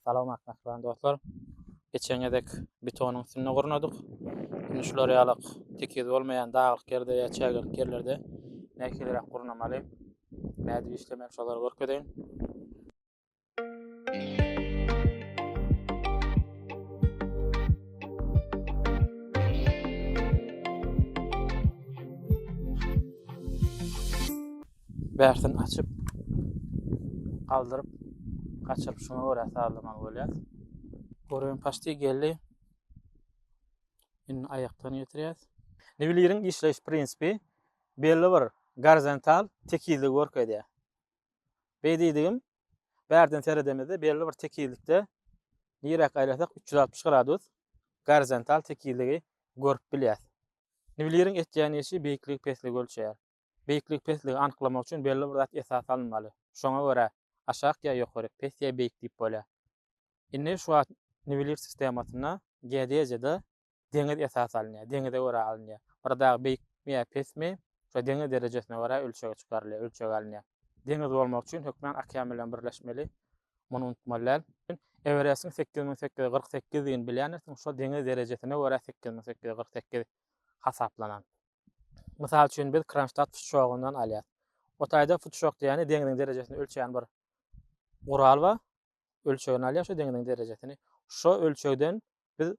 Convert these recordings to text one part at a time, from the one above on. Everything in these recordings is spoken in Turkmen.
Salamat makran dostlar. Geçeňedek betonyň üstüne gurnadyk. Indi şular ýalyk tekiz bolmaýan daglyk ýerde ýa çägirlik ýerlerde näkilerek gurnamaly. Näde işlemek şolary görkedeýin. Bärsin açyp galdyryp kaçırıp şuna göre sağlamalı bolýar. Görüň paşty geldi. Indi ayaktan ýetirýär. Niwileriň işleş prinsipi belli bir horizontal tekizlik görkezýär. Beýdidigim bärden seredemede belli bir tekizlikde ýerek aýlasak 360 gradus horizontal tekizligi görüp bilýär. Niwileriň etýän işi beýiklik pestligi ölçýär. Beýiklik pestligi anyklamak üçin belli bir zat esas alınmaly. Şoňa görä aşak ýa ýokary, pes ýa beýik diýip bolýar. Indi şu niweler sistemasyna GDJ-de deňiz esas alınýar, deňize görä alınýar. Bir dag beýik ýa pesmi, şo deňiz derejesine görä ölçege çykarylýar, ölçege alınýar. Deňiz bolmak üçin hökmen okean bilen birleşmeli. Muny unutmalylar. Everest'in 8848 diýen bilýänler, şo deňiz derejesine görä 8848 hasaplanan. Mysal üçin biz Kronstadt futşogundan alýar. O taýda futşok diýeni deňiziň derejesini ölçýän bir gural we ölçegini alýar, şo deňiziň derejesini. Şo ölçegden biz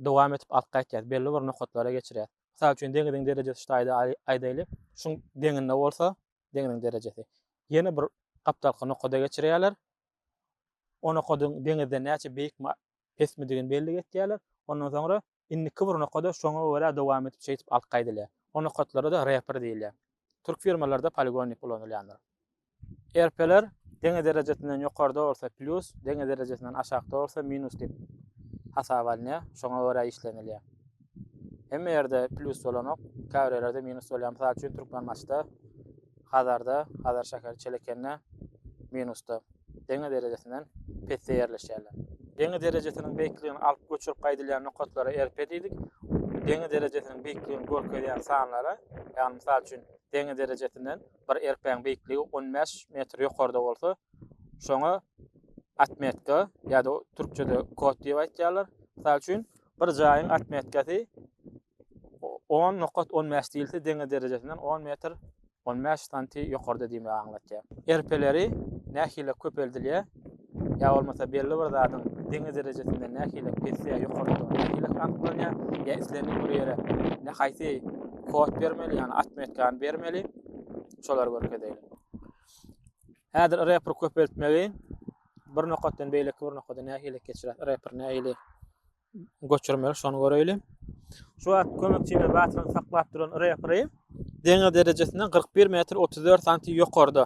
dowam etip alqaýtýar, belli bir nokatlara geçirýär. Mysal üçin deňiziň derejesi şu taýda aýdaýly, şuň deňinde bolsa, deňiziň derejesi. Ýene bir gapdalky nokada geçirýärler. O nokadyň deňizde näçe beýik pesmi diýen belli etýärler. Ondan soňra indiki bir nokada şoňa görä dowam etip şeýtip alqaýdylýar. O nokatlara da reper diýilýär. Türk firmalarda poligon kullanylýanlar. ERP'ler deňiz derejesinden ýokarda bolsa plus, deňiz derejesinden aşagda bolsa minus diýip hasap alınýar, şoňa görä işlenilýär. Hemme ýerde plus bolanok, käwrelerde minus bolýar. Mysal üçin Türkmenmaçda, Hazarda, Hazar şäker çelekenne minusda. Deňiz derejesinden pesde ýerleşýärler. Deňiz derejesiniň beýikligini alyp göçürip gaýdylýan nokatlara ERP diýdik. Deňiz derejesiniň beýikligini görkezýän sanlara, ýani mysal üçin deňiz deresesinden bir ERP-niň beýikligi 15 metr ýokarda bolsa, şoňa atmetka ýa-da türkçede kod diýip aýtýarlar. Mysal üçin bir jaýyň atmetkasy 10.15 diýilse, deňiz deresesinden 10 metr 15 santi ýokarda diýip aňlatýar. ERP-leri nähile köpeldilýär. Ya olmasa belli bir zadyň deňiz deresesinden nähile pesýä ýokarda, nähile anyklanýar, ýa islenip bir ýere ne haýsy kod bermeli, ýani atmetkany bermeli, şolar görkezýär. Häzir reper köpeltmeli, bir nokatdan beýleki bir nokata nähile geçirýär, reper nähile göçürmeli, şonu göreýli. Şu wagt kömekçime batyryny saklap duran reperi deňiz deresesinden 41 metr 34 santi ýokarda.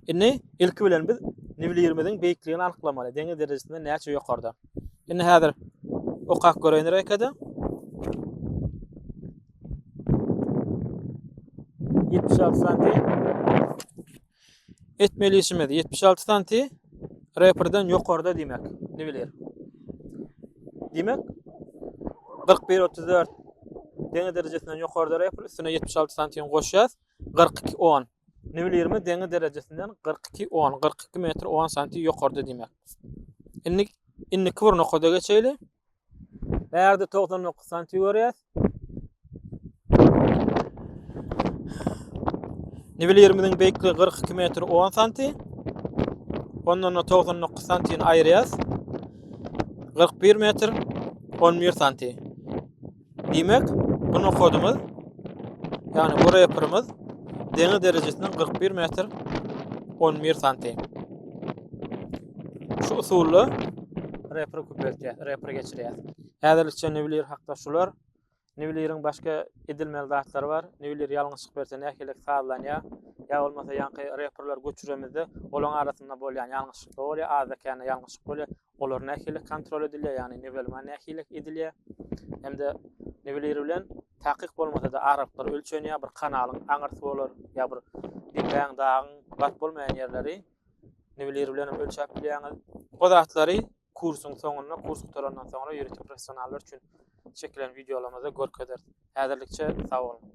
Indi ilki bilen biz niwillerimiziň beýikligini anyklamaly, deňiz deresesinden näçe ýokarda. Indi häzir okak göreýänler ekede. 76 santi. Etmeli işimiz 76 santi reperden ýokarda diýmek. Niwiller. Diýmek 41-34 deňiz deresesinden ýokarda reper üstüne 76 santiň goşýas 42-10. Niwillerimiz deňiz deresesinden 42-10, 42 metr 10 santi ýokarda diýmek. Indi bir nokada geçeýli. Bärde 99 santi görýäs. Niwillerimiziň beýikligi 42 metr 10 santi. Ondan 99 santiň aýrýas. 41 metr 11 santi. Diýmek, bu nokadymyz, ýani bu reperimiz deňiz deresesinden 41 metr 11 santi. Şu usuly reper köpeltýär, reper geçirýär. Häzirlikçe niwiller hakda şular. Niwilleriň başga edilmeli zatlary bar. Niwiller ýalňyşlyk berse näkilik sağlanýar. Ya olmasa ýanky reperler göçüremizde olaň arasynda bolýan ýalňyşlyklar bolýar, azakany ýalňyşlyk bolýar. Olar näkilik kontrol edilýär, ýani niwelme näkilik edilýär. Hemde niwiller bilen takyk bolmasa da araplar ölçenýär, bir kanalyň aňyrsy bolar, ýa bir diňäň dagyň bat bolmaýan ýerleri niwiller bilen ölçäp bilýäňiz. O zatlary kursyň soňunda, kurs gutarandan soňra ýönetim professionallar üçin çekilen videolamada görkezler. Häzirlikçe sag bolun.